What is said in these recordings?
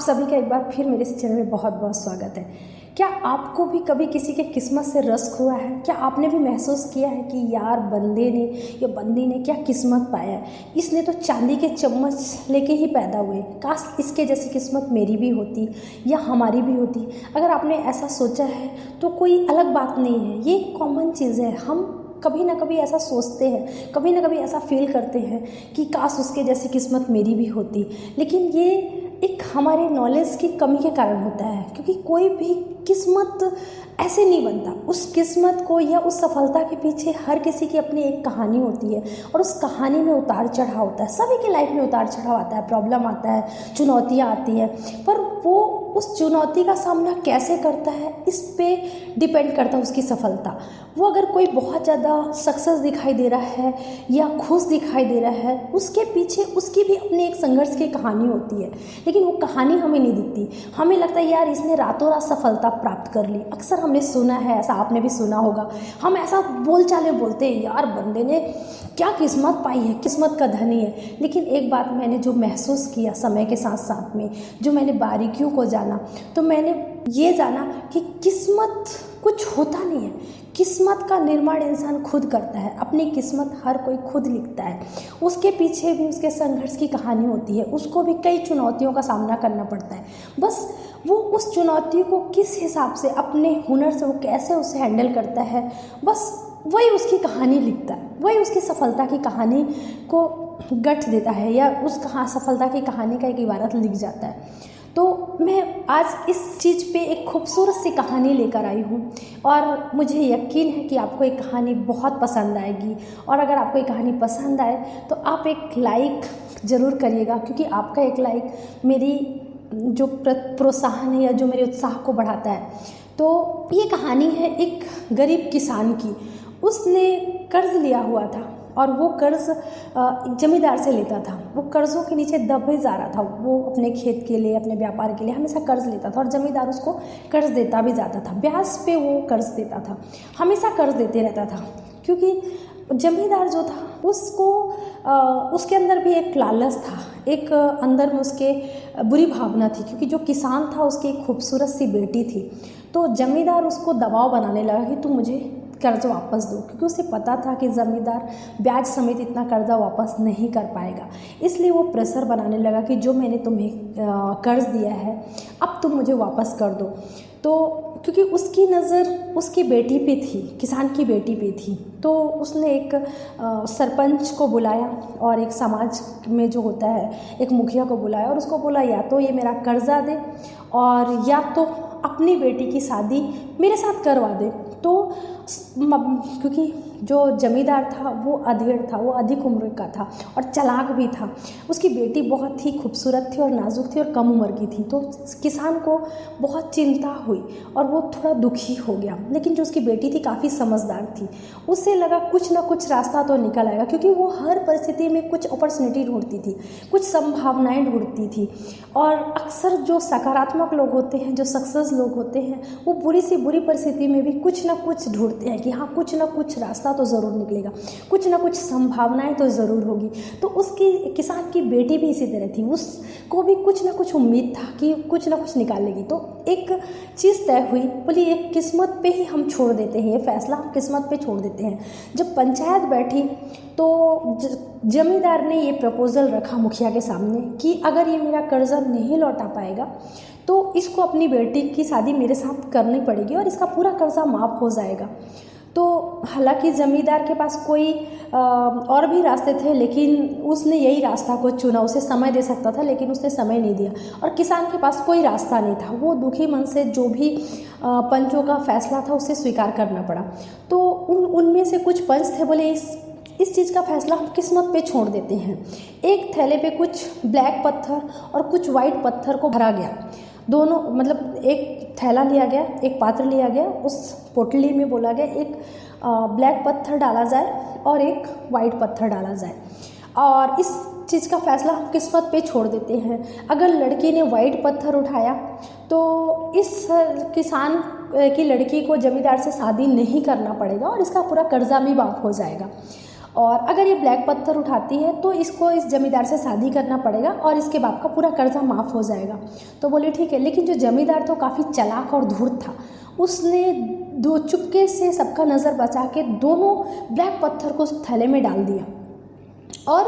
सभी का एक बार फिर मेरे इस चैनल में बहुत बहुत स्वागत है। क्या आपको भी कभी किसी के किस्मत से रश्क हुआ है? क्या आपने भी महसूस किया है कि यार बंदे ने या बंदी ने क्या किस्मत पाया है, इसने तो चांदी के चम्मच लेके ही पैदा हुए, काश इसके जैसी किस्मत मेरी भी होती या हमारी भी होती। अगर आपने ऐसा सोचा है तो कोई अलग बात नहीं है, ये कॉमन चीज़ है। हम कभी ना कभी ऐसा सोचते हैं, कभी ना कभी ऐसा फील करते हैं कि काश उसके जैसी किस्मत मेरी भी होती। लेकिन ये एक हमारे नॉलेज की कमी के कारण होता है, क्योंकि कोई भी किस्मत ऐसे नहीं बनता। उस किस्मत को या उस सफलता के पीछे हर किसी की अपनी एक कहानी होती है और उस कहानी में उतार चढ़ाव होता है। सभी के लाइफ में उतार चढ़ाव आता है, प्रॉब्लम आता है, चुनौतियाँ आती है, पर वो उस चुनौती का सामना कैसे करता है इस पे डिपेंड करता है उसकी सफलता। वो अगर कोई बहुत ज़्यादा सक्सेस दिखाई दे रहा है या खुश दिखाई दे रहा है, उसके पीछे उसकी भी अपनी एक संघर्ष की कहानी होती है, लेकिन वो कहानी हमें नहीं दिखती। हमें लगता है यार इसने रातों रात सफलता प्राप्त कर ली। अक्सर हमने सुना है, ऐसा आपने भी सुना होगा, हम ऐसा बोल चाले बोलते हैं यार बंदे ने क्या किस्मत पाई है, किस्मत का धनी है। लेकिन एक बात मैंने जो महसूस किया समय के साथ साथ में, जो मैंने बारीकियों को जाना, तो मैंने ये जाना कि किस्मत कुछ होता नहीं है। किस्मत का निर्माण इंसान खुद करता है, अपनी किस्मत हर कोई खुद लिखता है। उसके पीछे भी उसके संघर्ष की कहानी होती है, उसको भी कई चुनौतियों का सामना करना पड़ता है। बस वो उस चुनौती को किस हिसाब से, अपने हुनर से वो कैसे उसे हैंडल करता है, बस वही उसकी कहानी लिखता है, वही उसकी सफलता की कहानी को गठ देता है या उस सफलता की कहानी का एक इबारत लिख जाता है। तो मैं आज इस चीज़ पे एक खूबसूरत सी कहानी लेकर आई हूँ और मुझे यकीन है कि आपको एक कहानी बहुत पसंद आएगी। और अगर आपको एक कहानी पसंद आए तो आप एक लाइक ज़रूर करिएगा, क्योंकि आपका एक लाइक मेरी जो प्रोत्साहन है या जो मेरे उत्साह को बढ़ाता है। तो ये कहानी है एक गरीब किसान की। उसने कर्ज लिया हुआ था और वो कर्ज जमींदार से लेता था। वो कर्ज़ों के नीचे दबे जा रहा था। वो अपने खेत के लिए, अपने व्यापार के लिए हमेशा कर्ज लेता था और जमींदार उसको कर्ज देता भी जाता था, ब्याज पे वो कर्ज देता था, हमेशा कर्ज देते रहता था। क्योंकि जमींदार जो था उसको उसके अंदर भी एक लालच था, एक अंदर में उसके बुरी भावना थी, क्योंकि जो किसान था उसकी एक खूबसूरत सी बेटी थी। तो जमींदार उसको दबाव बनाने लगा कि तुम मुझे कर्ज वापस दो, क्योंकि उसे पता था कि ज़मींदार ब्याज समेत इतना कर्जा वापस नहीं कर पाएगा। इसलिए वो प्रेशर बनाने लगा कि जो मैंने तुम्हें कर्ज दिया है अब तुम मुझे वापस कर दो। तो क्योंकि उसकी नज़र उसकी बेटी पे थी, किसान की बेटी पे थी, तो उसने एक सरपंच को बुलाया और एक समाज में जो होता है एक मुखिया को बुलाया और उसको बोला या तो ये मेरा कर्जा दे और या तो अपनी बेटी की शादी मेरे साथ करवा दे। तो क्योंकि जो जमींदार था वो अधेड़ था, वो अधिक उम्र का था और चालाक भी था। उसकी बेटी बहुत ही खूबसूरत थी और नाजुक थी और कम उम्र की थी। तो किसान को बहुत चिंता हुई और वो थोड़ा दुखी हो गया। लेकिन जो उसकी बेटी थी काफ़ी समझदार थी, उससे लगा कुछ ना कुछ रास्ता तो निकल आएगा, क्योंकि वो हर परिस्थिति में कुछ अपॉर्चुनिटी ढूंढती थी, कुछ संभावनाएं ढूंढती थी। और अक्सर जो सकारात्मक लोग होते हैं, जो सक्सेस लोग होते हैं, वो बुरी से बुरी परिस्थिति में भी कुछ ना कुछ ढूंढते हैं कि हाँ कुछ ना कुछ रास्ता तो ज़रूर निकलेगा, कुछ ना कुछ संभावनाएं तो ज़रूर होगी। तो उसकी किसान की बेटी भी इसी तरह थी, उसको भी कुछ ना कुछ उम्मीद था कि कुछ ना कुछ निकालेगी। तो एक चीज़ तय हुई, बोली एक किस्मत पे ही हम छोड़ देते हैं, ये फैसला हम किस्मत पे छोड़ देते हैं। जब पंचायत बैठी तो जमींदार ने ये प्रपोज़ल रखा मुखिया के सामने कि अगर ये मेरा कर्जा नहीं लौटा पाएगा तो इसको अपनी बेटी की शादी मेरे साथ करनी पड़ेगी और इसका पूरा कर्जा माफ़ हो जाएगा। तो हालांकि ज़मींदार के पास कोई और भी रास्ते थे, लेकिन उसने यही रास्ता को चुना। उसे समय दे सकता था लेकिन उसने समय नहीं दिया और किसान के पास कोई रास्ता नहीं था। वो दुखी मन से जो भी पंचों का फैसला था उसे स्वीकार करना पड़ा। तो उनमें से कुछ पंच थे, बोले इस चीज़ का फैसला हम किस्मत पे छोड़ देते हैं। एक थैले पे कुछ ब्लैक पत्थर और कुछ वाइट पत्थर को भरा गया, दोनों मतलब एक थैला लिया गया, एक पात्र लिया गया, उस पोटली में बोला गया एक ब्लैक पत्थर डाला जाए और एक वाइट पत्थर डाला जाए और इस चीज़ का फैसला हम किस्मत पे छोड़ देते हैं। अगर लड़की ने वाइट पत्थर उठाया तो इस किसान की लड़की को जमींदार से शादी नहीं करना पड़ेगा और इसका पूरा कर्जा भी माफ़ हो जाएगा। और अगर ये ब्लैक पत्थर उठाती है तो इसको इस जमींदार से शादी करना पड़ेगा और इसके बाप का पूरा कर्जा माफ़ हो जाएगा। तो बोले ठीक है, लेकिन जो जमींदार तो काफ़ी चालाक और धूर्त था, उसने दो चुपके से सबका नज़र बचा के दोनों ब्लैक पत्थर को उस थैले में डाल दिया और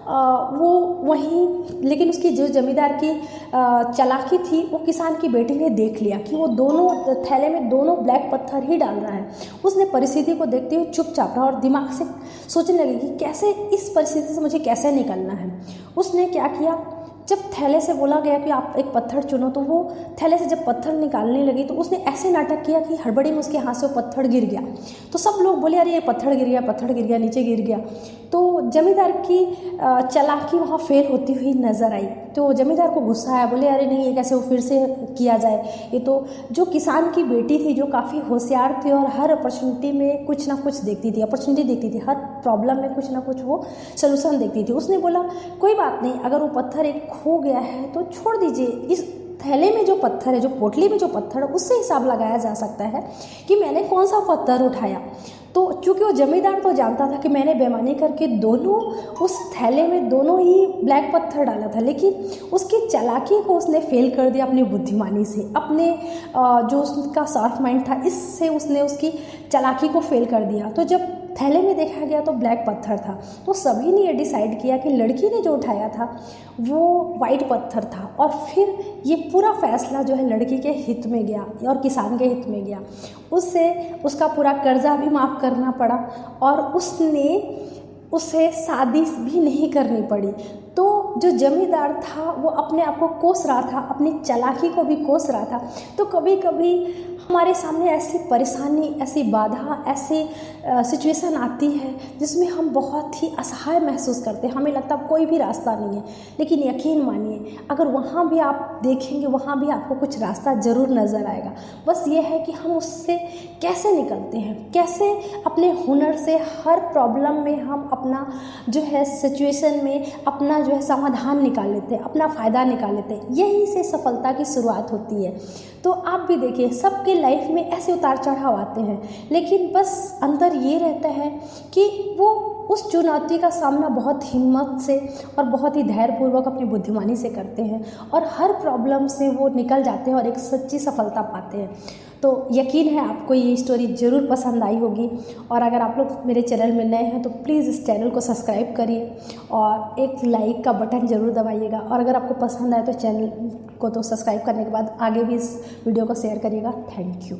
वो वहीं, लेकिन उसकी जो जमींदार की चालाकी थी वो किसान की बेटी ने देख लिया कि वो दोनों थैले में दोनों ब्लैक पत्थर ही डाल रहा है। उसने परिस्थिति को देखते हुए चुपचाप रहा और दिमाग से सोचने लगी कि कैसे इस परिस्थिति से मुझे कैसे निकलना है। उसने क्या किया, जब थैले से बोला गया कि आप एक पत्थर चुनो, तो वो थैले से जब पत्थर निकालने लगी तो उसने ऐसे नाटक किया कि हड़बड़ी में उसके हाथ से वो पत्थर गिर गया। तो सब लोग बोले अरे ये पत्थर गिर गया, पत्थर गिर गया, नीचे गिर गया। तो जमींदार की चालाकी वहाँ फेल होती हुई नज़र आई। तो जमींदार को गुस्सा आया, बोले अरे नहीं, ये कैसे वो फिर से किया जाए। ये तो जो किसान की बेटी थी जो काफ़ी होशियार थी और हर अपॉर्चुनिटी में कुछ ना कुछ देखती थी, अपॉर्चुनिटी देखती थी, हर प्रॉब्लम में कुछ ना कुछ वो सोल्यूशन देखती थी। उसने बोला कोई बात नहीं, अगर वो पत्थर एक खो गया है तो छोड़ दीजिए, इस थैले में जो पत्थर है, जो पोटली में जो पत्थर है, उससे हिसाब लगाया जा सकता है कि मैंने कौन सा पत्थर उठाया। तो चूँकि वो जमींदार तो जानता था कि मैंने बेईमानी करके दोनों उस थैले में दोनों ही ब्लैक पत्थर डाला था, लेकिन उसकी चालाकी को उसने फेल कर दिया अपनी बुद्धिमानी से, अपने जो उसका शार्प माइंड था इससे उसने उसकी चालाकी को फेल कर दिया। तो जब थैले में देखा गया तो ब्लैक पत्थर था, तो सभी ने ये डिसाइड किया कि लड़की ने जो उठाया था वो वाइट पत्थर था। और फिर ये पूरा फैसला जो है लड़की के हित में गया और किसान के हित में गया। उससे उसका पूरा कर्जा भी माफ़ करना पड़ा और उसे शादी भी नहीं करनी पड़ी। तो जो जमींदार था वो अपने आप को कोस रहा था, अपनी चालाकी को भी कोस रहा था। तो कभी कभी हमारे सामने ऐसी परेशानी, ऐसी बाधा, ऐसी सिचुएशन आती है जिसमें हम बहुत ही असहाय महसूस करते हैं, हमें लगता है कोई भी रास्ता नहीं है। लेकिन यकीन मानिए, अगर वहाँ भी आप देखेंगे, वहाँ भी आपको कुछ रास्ता ज़रूर नज़र आएगा। बस ये है कि हम उससे कैसे निकलते हैं, कैसे अपने हुनर से हर प्रॉब्लम में हम अपना जो है सिचुएशन में अपना जो है समाधान निकाल लेते हैं, अपना फ़ायदा निकाल लेते हैं। यही से सफलता की शुरुआत होती है। तो आप भी देखिए, सबके लाइफ में ऐसे उतार चढ़ाव आते हैं, लेकिन बस अंतर ये रहता है कि वो उस चुनौती का सामना बहुत हिम्मत से और बहुत ही धैर्यपूर्वक अपनी बुद्धिमानी से करते हैं और हर प्रॉब्लम से वो निकल जाते हैं और एक सच्ची सफलता पाते हैं। तो यकीन है आपको ये स्टोरी ज़रूर पसंद आई होगी। और अगर आप लोग मेरे चैनल में नए हैं तो प्लीज़ इस चैनल को सब्सक्राइब करिए और एक लाइक का बटन ज़रूर दबाइएगा। और अगर आपको पसंद आए तो चैनल को तो सब्सक्राइब करने के बाद आगे भी इस वीडियो को शेयर करिएगा। Thank you.